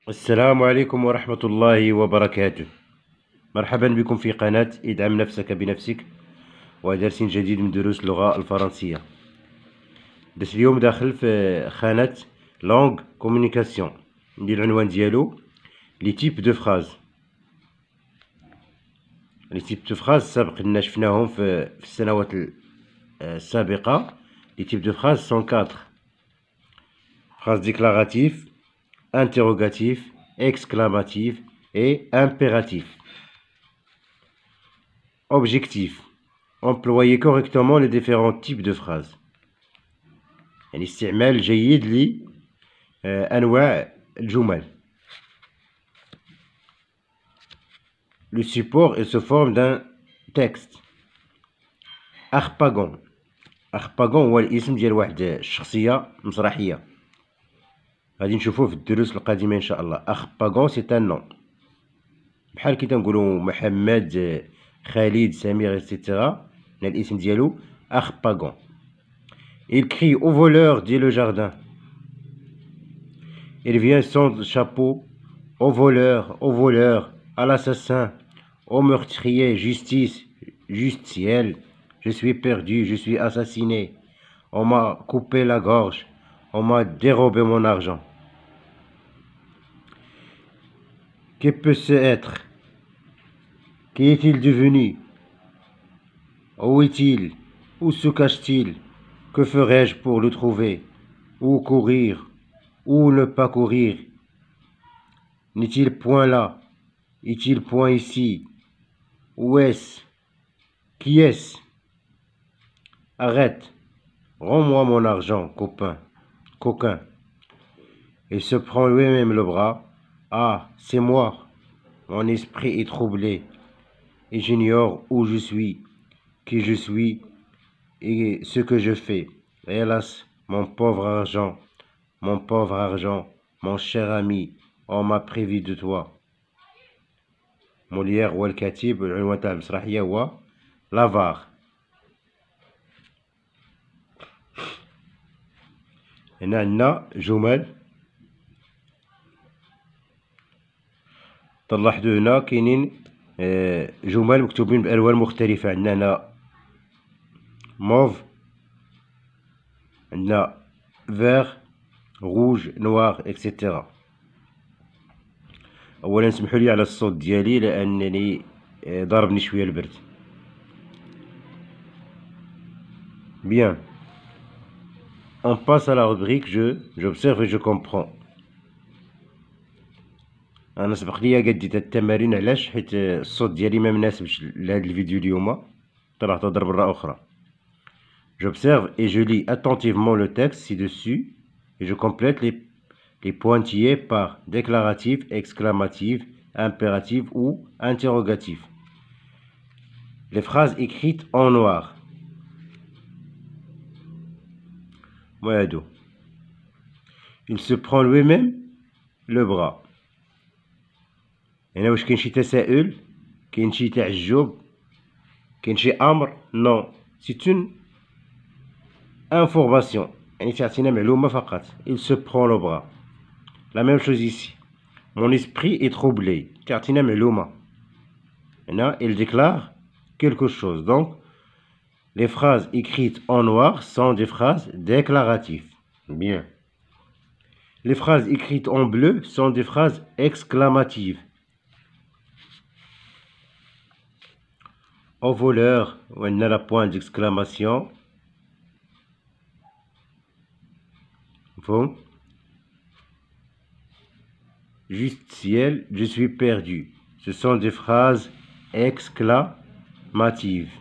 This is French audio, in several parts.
السلام عليكم ورحمة الله وبركاته. مرحبا بكم في قناة ادعم نفسك بنفسك ودرس جديد من دروس اللغة الفرنسية. درس اليوم داخل في خانة لونغ كومونيكاسيون. ندير العنوان ديالو لي تيب دو فراز. لي تيب دو فراز سبق لنا شفناهم في السنوات السابقة. لي تيب دو فراز سون 4: phrase déclaratif, interrogatif, exclamatif et impératif. Objectif: employer correctement les différents types de phrases. يعني استعمال جيد لأنواع الجمل. Le support se forme d'un texte. أرباغون. أرباغون هو الاسم ديال واحد الشخصية مسرحية، غادي نشوفوه في الدروس القادمة إن شاء الله. أرباغون سي ان نون، بحال كي تنقولو محمد، خالد، سمير إتسيتيرا، الاسم ديالو أرباغون. Il crie au voleur, dit le jardin. Il vient sans chapeau, au voleur, à l'assassin, au meurtrier, justice, juste ciel. Je suis perdu, je suis assassiné. On m'a coupé la gorge, on m'a dérobé mon argent. Que peut-ce être? Qui est-il devenu? Où est-il? Où se cache-t-il? Que ferais-je pour le trouver? Où courir? Où ne pas courir? N'est-il point là? Est-il point ici? Où est-ce? Qui est-ce? Arrête! Rends-moi mon argent, coquin. Il se prend lui-même le bras. Ah, c'est moi. Mon esprit est troublé, et j'ignore où je suis, qui je suis, et ce que je fais. Hélas, mon pauvre argent, mon cher ami, on m'a privé de toi. موليير هو الكاتب، والعنوان تاع المسرحية هو لافار. هنا عندنا جمل، تلاحظوا هنا كاينين جمل مكتوبين بألوان مختلفة. عندنا هنا موف، عندنا فيغ، روج، نوار، اكسيتيرا. اولا سمحوا لي على الصوت ديالي لانني ضربني شويه البرد. Bien. On passe à la rubrique j'observe et je comprends. انا سبق ليا قديت التمارين، علاش؟ حيت الصوت ديالي ما مناسبش لهذا الفيديو اليوم. طلعت هضر برا اخرى. J'observe et je lis attentivement le texte ci-dessus et je complète les pointillés par déclaratif, exclamatif, impératif ou interrogatif. Les phrases écrites en noir. Moyado. Il se prend lui-même le bras. هنا واش كاين شي تساؤل؟ كاين شي تعجب؟ كاين شي امر؟ نو، سي اون information، يعني تعطينا معلومة فقط. Il se prend le bras. La même chose ici. Mon esprit est troublé. تعطينا معلومة. هنا il déclare quelque chose. Donc les phrases écrites en noir sont des phrases déclaratives. Bien. Les phrases écrites en bleu sont des phrases exclamatives. Au voleur, on a la point d'exclamation. Bon. Juste ciel, je suis perdu. Ce sont des phrases exclamatives.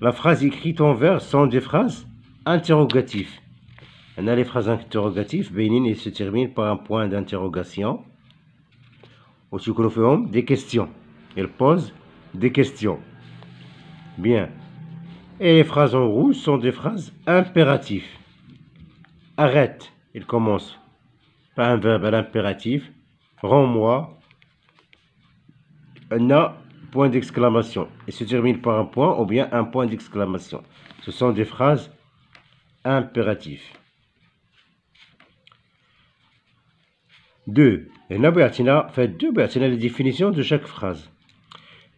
La phrase écrite en vert sont des phrases interrogatives. On a les phrases interrogatives, ils se terminent par un point d'interrogation. Aussi que nous faisons des questions. Elles posent des questions. Bien. Et les phrases en rouge sont des phrases impératives. Arrête, il commence par un verbe à l'impératif. Rends-moi. On a point d'exclamation. Il se termine par un point ou bien un point d'exclamation. Ce sont des phrases impératives. 2. هنا بيعطينا في 2 بيعطينا les définitions de chaque phrase.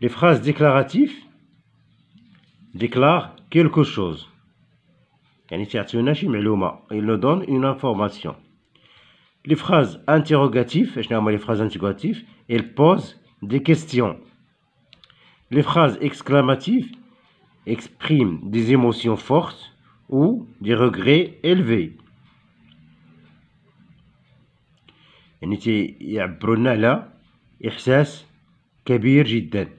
Les phrases déclaratives déclarent quelque chose. يعني تعطيونا شي معلومة. Il nous donne une information. Les phrases interrogatives, شنو هما les phrases interrogatives? Elles posent des questions. Les phrases exclamatives expriment des émotions fortes ou des regrets élevés. يعني يعبرونا على إحساس كبير جدا.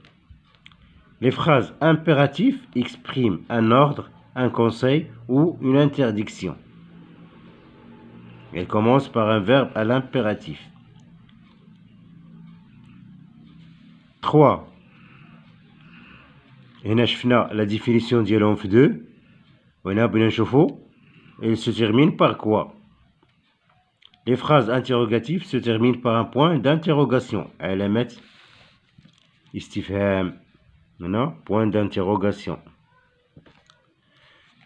Les phrases impératives expriment un ordre, un conseil ou une interdiction. Elle commence par un verbe à l'impératif. 3. هنا شفنا la définition ديالهم في 2 وهنا بغينا نشوفو elle se termine par quoi. Les phrases interrogatives se terminent par un point d'interrogation. علامة استفهام. هنا point d'interrogation.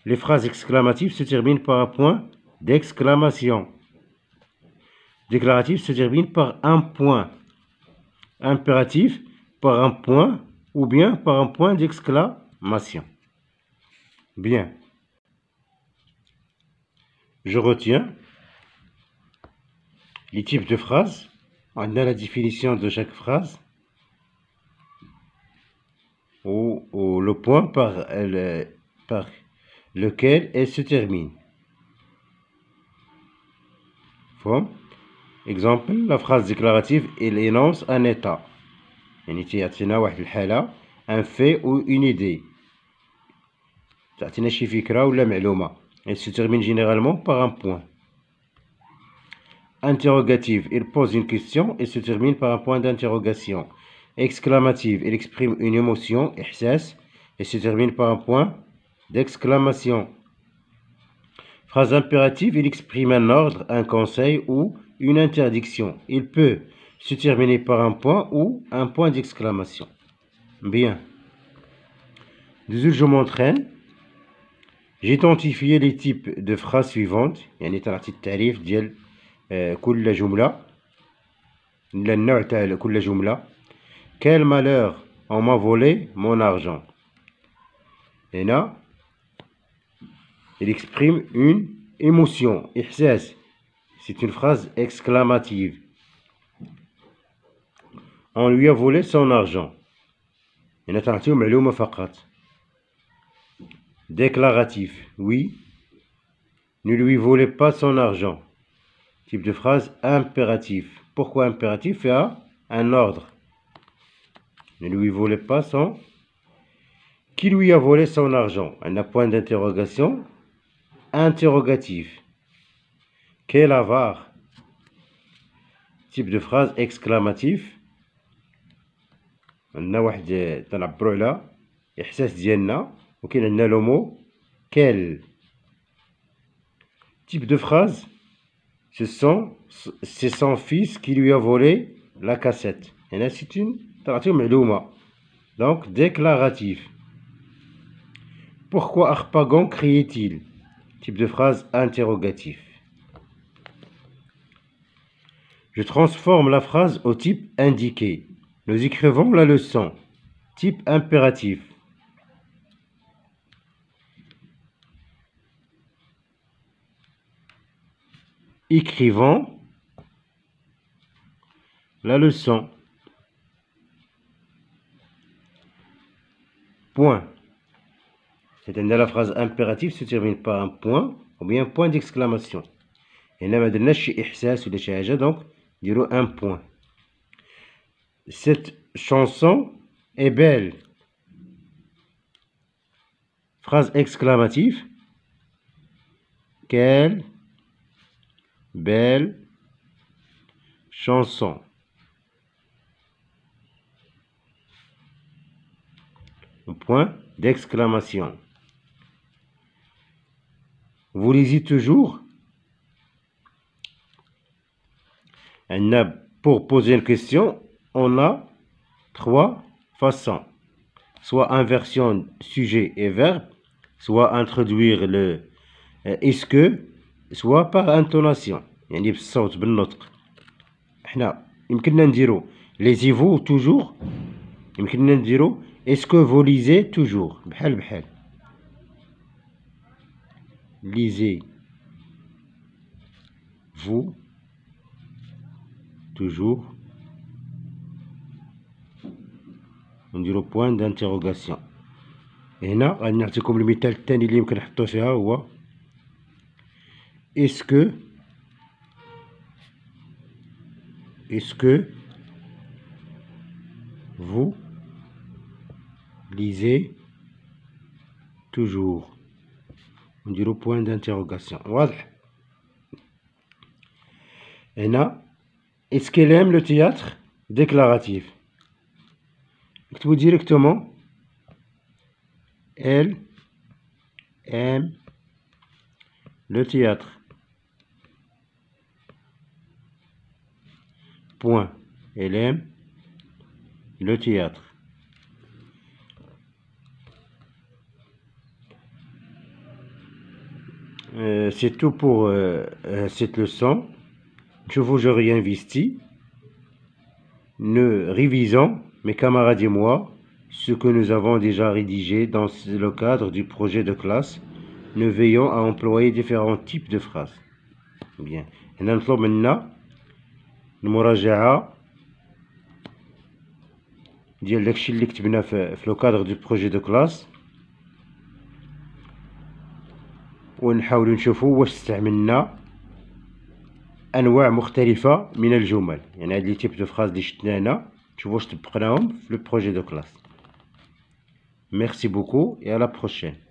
Les phrases exclamatives se terminent par un point d'exclamation. Déclaratif se termine par un point. Impératif par un point ou bien par un point d'exclamation. Bien. Je retiens les types de phrases. On a la définition de chaque phrase ou le point par lequel elle se termine. Bon. Exemple, la phrase déclarative, elle énonce un état. يعني تعطينا واحد الحالة un fait ou une idée. تعطينا شي فكرة ولا معلومة. Elle se termine généralement par un point. Interrogative, elle pose une question et se termine par un point d'interrogation. Exclamative, elle exprime une émotion, إحساس, et se termine par un point d'exclamation. Phrase impérative, il exprime un ordre, un conseil ou une interdiction. Il peut se terminer par un point ou un point d'exclamation. Bien. Je m'entraîne. J'identifié les types de phrases suivantes. يعني تعطي التعريف ديال كل جملة. النوع تاع كل جملة. Quel malheur, on m'a volé mon argent. هنا il exprime une émotion, إحساس. C'est une phrase exclamative. On lui a volé son argent. هنا تعطيو معلومة فقط. Déclaratif, oui. Ne lui volez pas son argent. Type de phrase impératif. Pourquoi impératif? Il y a un ordre. Ne lui volez pas son... Qui lui a volé son argent? Un point d'interrogation. Interrogatif. Quel avare? Type de phrase exclamatif. عندنا واحد تنعبرو على إحساس ديالنا وكاين عندنا لو مو quel. Type de phrase, c'est son fils qui lui a volé la cassette. Et là, c'est une تعطيو معلومة. Donc, déclaratif. Pourquoi Harpagon criait-il? Type de phrase interrogatif. Je transforme la phrase au type indiqué. Nous écrivons la leçon. Type impératif. Écrivons la leçon. Point. C'est-à-dire la phrase impérative se termine par un point ou bien un point d'exclamation. Et là, ما درناش شي إحساس ولا شي حاجة donc نديرو un point. Cette chanson est belle. Phrase exclamative. Quelle belle chanson. Un point d'exclamation. Vous lisez toujours? Pour poser une question, on a 3 façons. Soit inversion sujet et verbe, soit introduire le est-ce que, soit par intonation. يعني بالصوت بالنطق. حنا يمكننا نديرو ليزيفو توجور، يمكننا نديرو اسكو فو ليزي توجور، بحال lisez vous toujours، نديرو بوان دانتيروغاسيون. هنا غادي نعطيكم المثال الثاني اللي يمكن نحطو فيها هو اسكو vous lisez toujours، نديرو بوان دانتيروغاسيون. واضح؟ هنا est-ce qu'elle aime le théâtre déclaratif، نكتبو ديريكتومون elle aime le théâtre. Point. Elle aime le théâtre. C'est tout pour cette leçon. Je vous réinvestis. Nous révisons, mes camarades et moi, ce que nous avons déjà rédigé dans le cadre du projet de classe. Nous veillons à employer différents types de phrases. Bien. هنا نطلب منا المراجعة ديال داكشي اللي كتبنا في لو كادر دو بروجي دو كلاس، ونحاولوا نشوفوا واش استعملنا انواع مختلفة من الجمل، يعني هاد لي تيب دو فراز اللي شفنا هنا نشوفوا واش طبقناهم في لو بروجي دو كلاس. Merci beaucoup et à la prochaine.